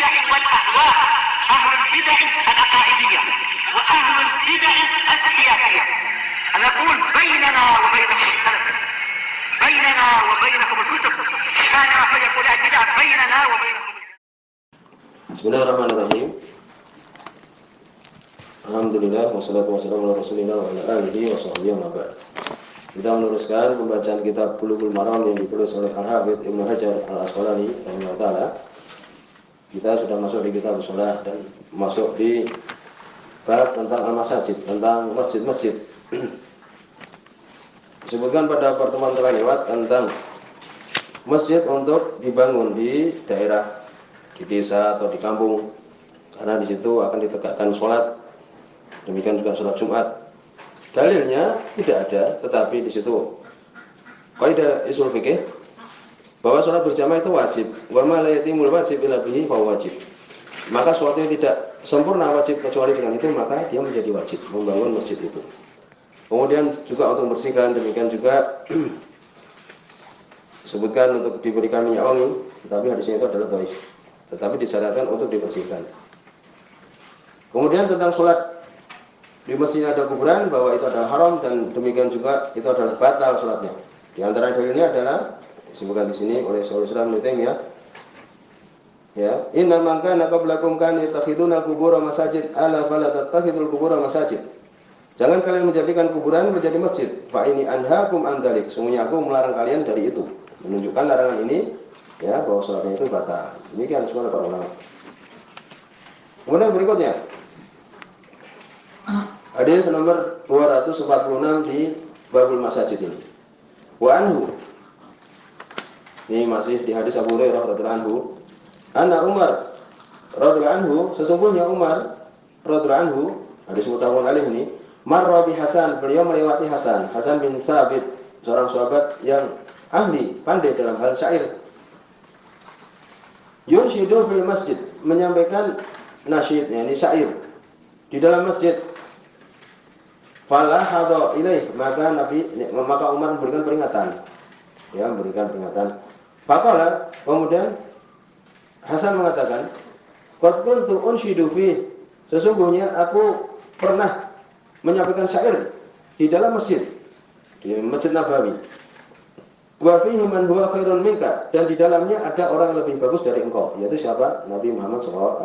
البدع والأهواء، أهل البدع العقائدية وأهل البدع السياسية. نقول بيننا وبينكم السلف، بيننا وبينكم الكتب، كان فيقول البدع بيننا وبينكم. Bismillahirrahmanirrahim. Alhamdulillah wassalatu wassalamu ala Rasulillah wa ala alihi wa sahbihi wa ba'd. Kita meneruskan pembacaan kitab Bulughul Maram yang ditulis oleh Al-Hafidz Ibnu Hajar Al-Asqalani rahimahullah taala. Kita sudah masuk di kitab shalah dan masuk di bab tentang al-masajid, tentang masjid-masjid. Disebutkan pada pertemuan terlewat tentang masjid untuk dibangun di daerah, di desa atau di kampung, karena di situ akan ditegakkan sholat. Demikian juga sholat Jumat. Dalilnya tidak ada, tetapi di situ kaidah ushul fikih bahwa sholat berjamaah itu wajib. Wa ma la yatimul wajib illa bihi fa wajib. Maka sesuatu yang tidak sempurna wajib kecuali dengan itu, maka dia menjadi wajib membangun masjid itu. Kemudian juga untuk membersihkan, demikian juga disebutkan untuk diberikan minyak wangi, tetapi hadisnya itu adalah dhaif. Tetapi disyaratkan untuk dibersihkan. Kemudian tentang sholat di masjid ada kuburan, bahwa itu adalah haram, dan demikian juga itu adalah batal sholatnya. Di antara dalilnya adalah disebutkan di sini oleh Syaikhul Islam Ibnu Taimiyah, ya, inna man kana qablakum kana yattakhiduna qubura masajid ala fala tattakhidul qubura masajid. Jangan kalian menjadikan kuburan menjadi masjid. Fa ini anhaakum an dzalik. Sungguhnya aku melarang kalian dari itu. Menunjukkan larangan ini, ya, bahwa sholatnya itu batal. Demikian semua para ulama. Kemudian berikutnya hadis nomor 246 di babul masajid ini. Wa anhu, ini masih di hadis Abu Hurairah radhiyallahu anhu, anna Umar radhiyallahu anhu, sesungguhnya Umar radhiyallahu anhu, hadis muttafaqun alaih ini, marra bi Hasan, beliau melewati Hasan bin Thabit, seorang sahabat yang ahli, pandai dalam hal syair. Yunshidu fil masjid, menyampaikan nasyid, yakni syair di dalam masjid. Fala hadha ilaih, maka Umar memberikan peringatan. Ya, memberikan peringatan. Faqala, kemudian Hasan mengatakan, qad kuntu unshidu fi, sesungguhnya aku pernah menyampaikan syair di dalam masjid, di Masjid Nabawi. Wa fihi man huwa khairun minka, dan di dalamnya ada orang yang lebih bagus dari engkau, yaitu siapa? Nabi Muhammad SAW.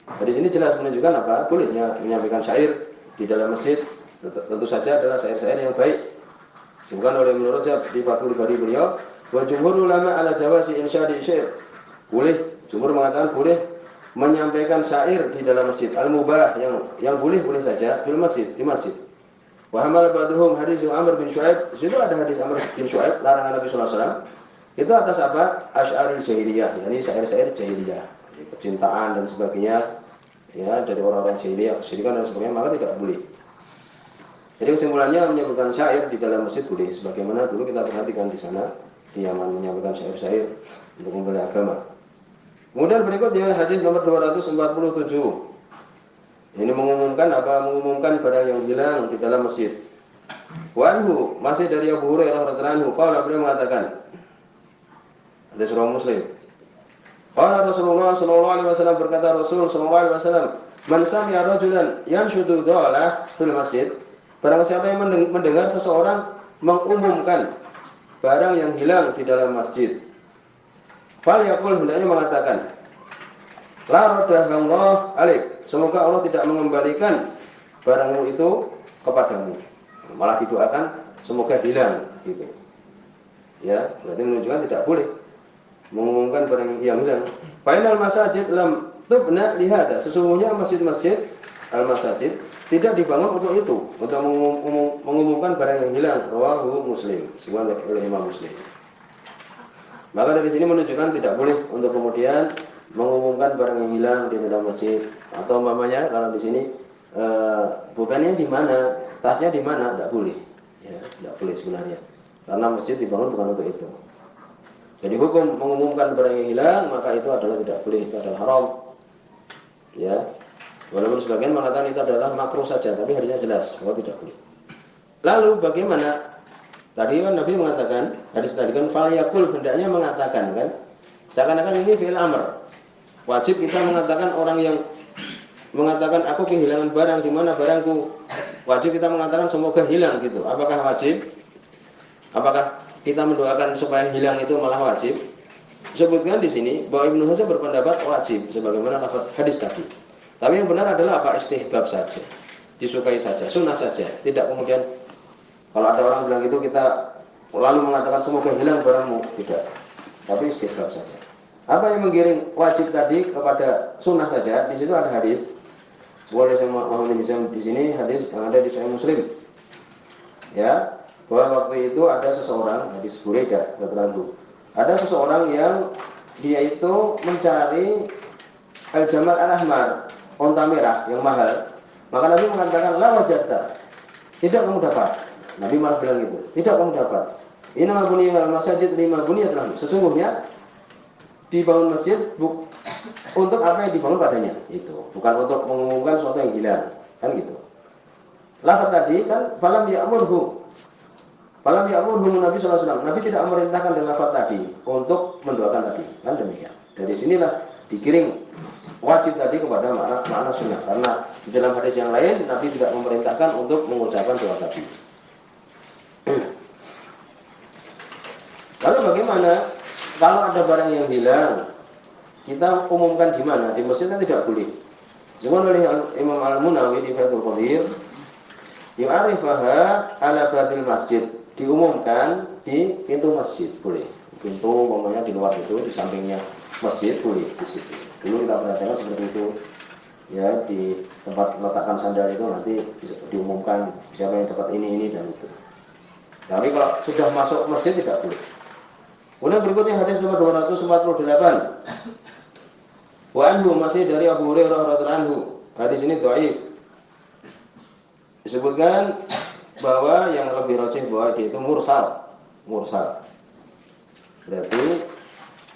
Di sini jelas menunjukkan apa? Bolehnya menyampaikan syair di dalam masjid. Tentu saja adalah syair-syair yang baik. Disebutkan oleh Ibnu Rajab di Fathul Bari beliau, wa jumhur ulama ala jawazi insyadi syair. Boleh, jumhur mengatakan boleh menyampaikan syair di dalam masjid. Al-mubah, yang boleh saja di masjid. Wa hamal ba'dhum hadis Amr bin Syu'aib. Di situ ada hadis Amr bin Syu'aib, larangan Nabi sallallahu alaihi wasallam. Itu atas apa? Asy'arul jahiliyah, yakni syair-syair jahiliyah, kecintaan dan sebagainya, ya, dari orang-orang jahiliyah, kesyirikan dan sebagainya, maka tidak boleh. Jadi kesimpulannya menyebutkan syair di dalam masjid boleh, sebagaimana dulu kita perhatikan di sana di Yaman menyampaikan syair-syair untuk membela agama. Kemudian berikutnya hadis nomor 247. Ini mengumumkan apa? Mengumumkan barang yang hilang di dalam masjid. Wa anhu, masih dari Abu Hurairah radhiyallahu anhu, qala, beliau mengatakan, ada surah Muslim. Qala Rasulullah sallallahu alaihi wasallam, berkata Rasul sallallahu alaihi wasallam, man sami'a rajulan yanshudu dhalah fil masjid, barang siapa yang mendengar seseorang mengumumkan barang yang hilang di dalam masjid, fal yaqul, hendaknya mengatakan, la radallahu alaik, semoga Allah tidak mengembalikan barangmu itu kepadamu. Malah didoakan semoga hilang gitu. Ya, berarti menunjukkan tidak boleh mengumumkan barang yang hilang. Fainal masajid lam tubna lihada, sesungguhnya masjid-masjid al-masajid tidak dibangun untuk itu, untuk mengumumkan barang yang hilang. Rawahu Muslim, disebutkan oleh Imam Muslim. Maka dari sini menunjukkan tidak boleh untuk kemudian mengumumkan barang yang hilang di dalam masjid. Atau umpamanya kalau di sini bukannya di mana, tasnya di mana, tidak boleh. Ya, tidak boleh sebenarnya. Karena masjid dibangun bukan untuk itu. Jadi hukum mengumumkan barang yang hilang, maka itu adalah tidak boleh, itu adalah haram. Ya. Walaupun sebagian mengatakan itu adalah makruh saja, tapi hadisnya jelas bahwa tidak boleh. Lalu bagaimana? Tadi kan Nabi mengatakan, hadis tadi kan fal yaqul, hendaknya mengatakan kan. Seakan-akan ini fi'il amr. Wajib kita mengatakan orang yang mengatakan aku kehilangan barang, di mana barangku? Wajib kita mengatakan semoga hilang gitu. Apakah wajib? Apakah kita mendoakan supaya hilang itu malah wajib? Sebutkan di sini bahwa Ibnu Hazm berpendapat wajib sebagaimana lafaz hadis tadi. Tapi yang benar adalah apa? Istihbab saja. Disukai saja, sunnah saja. Tidak kemudian kalau ada orang bilang itu kita lalu mengatakan semoga hilang barangmu, tidak. Tapi istihbab saja. Apa yang menggiring wajib tadi kepada sunnah saja? Di situ ada hadis. Boleh saya mohon di sini hadis yang ada di Sahih Muslim. Ya, bahwa waktu itu ada seseorang, hadis Buraidah radhiyallahu. Ada seseorang yang dia itu mencari al-jamal al-ahmar, onta merah yang mahal. Maka Nabi mengatakan la wajadta. Tidak kamu dapat. Nabi malah bilang gitu. Tidak kamu dapat. Inna buniyal masajid lima buniyat lahu. Sesungguhnya dibangun masjid untuk apa yang dibangun padanya. Itu bukan untuk mengumumkan sesuatu yang hilang, kan gitu. Lafaz tadi kan falam ya'murhu. Falam ya'murhu Nabi sallallahu alaihi wasallam. Nabi tidak memerintahkan dengan lafaz tadi untuk mendoakan tadi, kan demikian. Dari sinilah dikiring wajib tadi kepada makna sunnah, karena di dalam hadis yang lain Nabi tidak memerintahkan untuk mengucapkan doa tadi. Lalu bagaimana kalau ada barang yang hilang? Kita umumkan di mana? Di masjid kan tidak boleh. Sebagaimana oleh Imam Al-Munawi di Fathul Qadir, yu'arifaha ala babil masjid, diumumkan di pintu masjid boleh. Pintu umpamanya di luar itu, di sampingnya masjid boleh di situ. Dulu kita perhatikan seperti itu. Ya, di tempat letakkan sandal itu nanti diumumkan siapa yang dapat ini dan itu. Tapi kalau sudah masuk masjid tidak boleh. Kemudian berikutnya hadis nomor 248. Wa anhu, masih dari Abu Hurairah radhiyallahu anhu. Hadis ini dhaif. Disebutkan bahwa yang lebih rajih bahwa dia itu mursal. Mursal. Berarti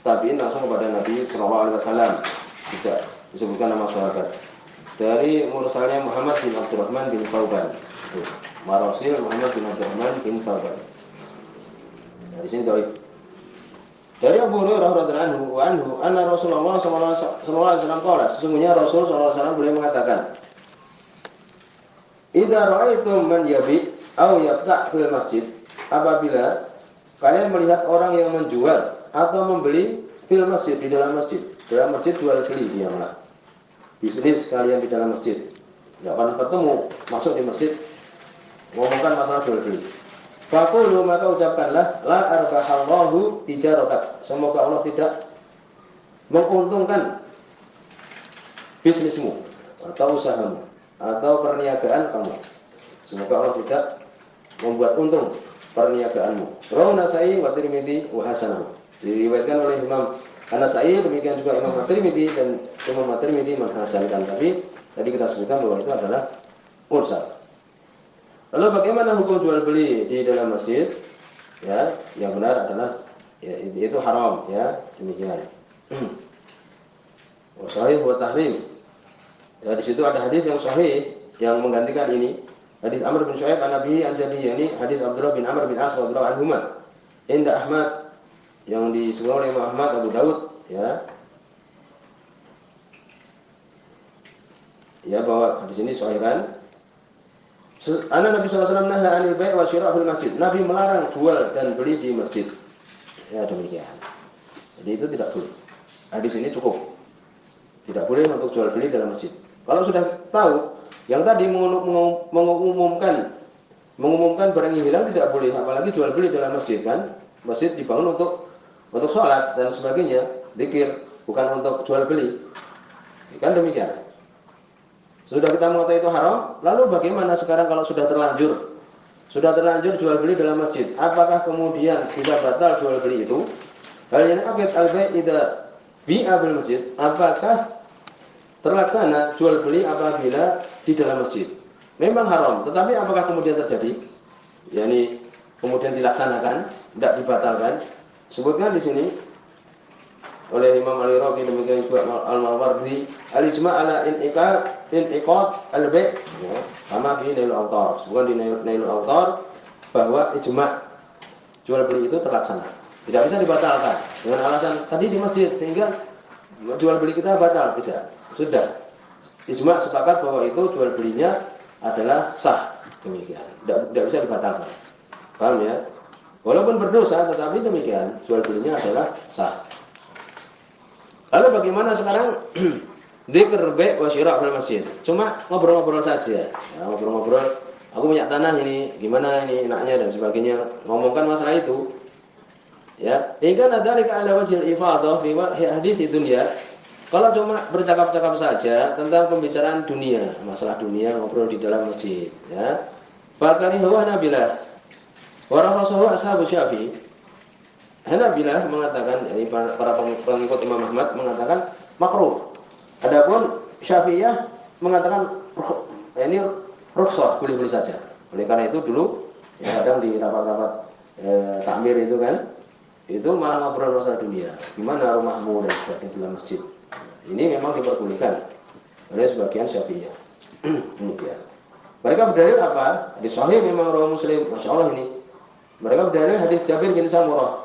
tabi'in langsung kepada Nabi sallallahu alaihi wasallam. Tidak disebutkan nama sahabat. Dari mursalnya Muhammad bin Abdurrahman bin Thauban. Marasil Muhammad bin Abdurrahman bin Thauban. Dari sini dhaif. Dari Abu Hurairah radhiyallahu anhu, anna Rasulullah sallallahu alaihi wasallam qala, sesungguhnya Rasul sallallahu alaihi wasallam beliau mengatakan, "Idza ra'aitum man yabi aw yabta' fil masjid," apabila kalian melihat orang yang menjual atau membeli fil masjid, di dalam masjid. Dalam masjid jual beli dia malah. Bisnis kalian di dalam masjid. Enggak pernah ketemu, masuk di masjid ngomongkan masalah jual beli. Faqulu, maka ucapkanlah la arbahallahu tijaratak. Semoga Allah tidak menguntungkan bisnismu atau usahamu atau perniagaan kamu. Semoga Allah tidak membuat untung perniagaanmu. Rawahu Nasa'i wa Tirmidzi wa hasanahu. Diriwayatkan oleh Imam An-Nasa'i, demikian juga Imam At-Tirmidzi, dan Imam At-Tirmidzi menghasankan. Tapi tadi kita sebutkan bahwa itu adalah mursal. Lalu bagaimana hukum jual beli di dalam masjid? Ya, yang benar adalah ya, itu haram, ya, demikian. Wa sahih wa tahrim. Ya, di situ ada hadis yang sahih yang menggantikan ini. Hadis Amr bin Shu'aib an Nabi an Jaddi, yani hadis Abdullah bin Amr bin As radhiyallahu anhuma. Inda Ahmad, yang disebutkan oleh Imam Ahmad, Abu Daud, ya. Ya, bahwa hadis ini sahih kan? Anna Nabi sallallahu alaihi wasallam naha 'anil bai' wa syira' fil masjid. Nabi melarang jual dan beli di masjid. Ya, demikian. Jadi itu tidak boleh. Hadis ini cukup. Tidak boleh untuk jual beli dalam masjid. Kalau sudah tahu yang tadi mengumumkan barang yang hilang tidak boleh, apalagi jual beli dalam masjid kan? Masjid dibangun untuk sholat dan sebagainya, zikir, bukan untuk jual beli. Kan demikian. Sudah kita mengetahui itu haram, lalu bagaimana sekarang kalau sudah terlanjur jual beli dalam masjid? Apakah kemudian bisa batal jual beli itu? Hal yang akid al-bai' idza bi'a bil masjid, apakah terlaksana jual beli apabila di dalam masjid? Memang haram, tetapi apakah kemudian terjadi? Yani kemudian dilaksanakan, tidak dibatalkan? Sebutkan di sini oleh Imam Al-Iraqi, demikian juga Al-Mawardi, al-ijma' ala in'iqad al-bai', ya, sama di Nailul Awtar. Sebutkan di Nailul Awtar bahwa ijma' jual beli itu terlaksana. Tidak bisa dibatalkan dengan alasan tadi di masjid sehingga jual beli kita batal, tidak. Sudah. Ijma sepakat bahwa itu jual belinya adalah sah. Demikian. Tidak bisa dibatalkan. Paham ya? Walaupun berdosa tetapi demikian, jual belinya adalah sah. Lalu bagaimana sekarang dzikr bai' wa syira' fil masjid? Cuma ngobrol-ngobrol saja. Ya, ngobrol-ngobrol, aku punya tanah ini, gimana ini enaknya dan sebagainya. Ngomongkan masalah itu. Ya, hingga nadzalika ala wajhil ifadah fi hadis dunya. Kalau cuma bercakap-cakap saja tentang pembicaraan dunia, masalah dunia ngobrol di dalam masjid, ya. Fakari huwa Hanabilah. Wa rahasahu ashabu Syafi'i. Hanabilah mengatakan, yani para pengikut Imam Ahmad mengatakan makruh. Adapun Syafi'iyah mengatakan ini rukhsah, boleh-boleh saja. Oleh karena itu dulu ya kadang di rapat-rapat takmir itu kan, itu malah ngobrol masalah dunia. Gimana rumahmu dan sebagainya di dalam masjid. Ini memang diperbolehkan oleh sebagian Syafi'iyah. Demikian. Mereka berdalil apa? Di Sahih memang rawi Muslim. Masya Allah ini. Mereka berdalil hadis Jabir bin Samurah.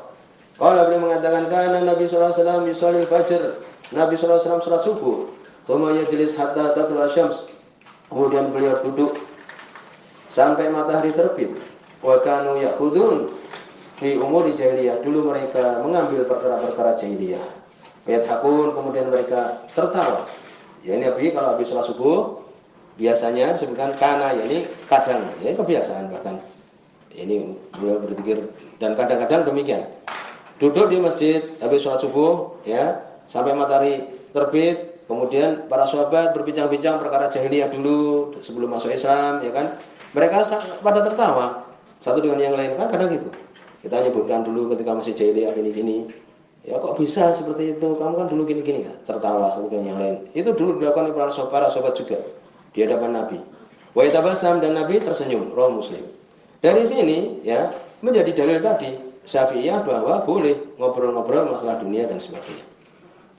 Kalau beliau mengatakan karena Nabi sallallahu alaihi wasallam yusalli fajr. Nabi sallallahu alaihi wasallam salat subuh. Tsumma yajlis hatta tatlu asy-syams. Kemudian beliau duduk sampai matahari terbit. Wa kanu ya'khudun fi umuri jahiliyah. Dulu mereka mengambil perkara-perkara jahiliyah. Yadhakun, kemudian mereka tertawa. Ya ini Nabi kalau habis sholat subuh biasanya disebutkan kana, ya ini kadang, ya kebiasaan bahkan. Ini beliau berzikir dan kadang-kadang demikian. Duduk di masjid habis sholat subuh, ya sampai matahari terbit. Kemudian para sahabat berbincang-bincang perkara jahiliyah dulu sebelum masuk Islam, ya kan? Mereka pada tertawa satu dengan yang lain kan kadang gitu. Kita nyebutkan dulu ketika masih jahiliyah gini-gini. Ya kok bisa seperti itu? Kamu kan dulu gini-gini kan? Tertawa satu dengan yang lain. Itu dulu dilakukan oleh para sahabat juga di hadapan Nabi. Wa yatabasam dan Nabi tersenyum. Rawi Muslim. Dari sini ya menjadi dalil tadi Syafi'iyah bahwa boleh ngobrol-ngobrol masalah dunia dan sebagainya.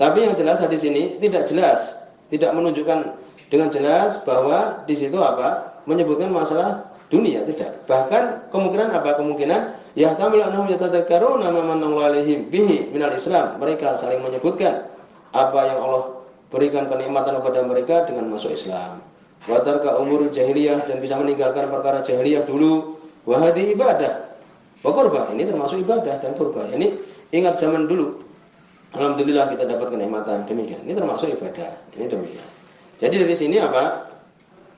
Tapi yang jelas hadis ini tidak jelas, tidak menunjukkan dengan jelas bahwa di situ apa? Menyebutkan masalah dunia, tidak. Bahkan kemungkinan apa? Kemungkinan yahtamil annahum yatadzakkaruna ma manallahu alaihim bihi minal Islam. Mereka saling menyebutkan apa yang Allah berikan kenikmatan kepada mereka dengan masuk Islam. Wa tarka umur jahiliyah dan bisa meninggalkan perkara jahiliyah dulu. Wa hadi ibadah. Wa qurba, ini termasuk ibadah dan qurba. Ini ingat zaman dulu. Alhamdulillah kita dapat kenikmatan demikian. Ini termasuk ibadah. Ini demikian. Jadi dari sini apa?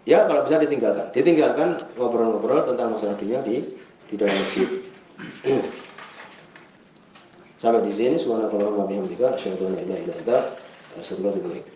Ya kalau bisa ditinggalkan. Ditinggalkan ngobrol-ngobrol tentang masalah dunia di dalam masjid. Sampai di sini subhanallah wa bihamdika asyhadu an la ilaha illa anta astaghfiruka wa atubu ilaik.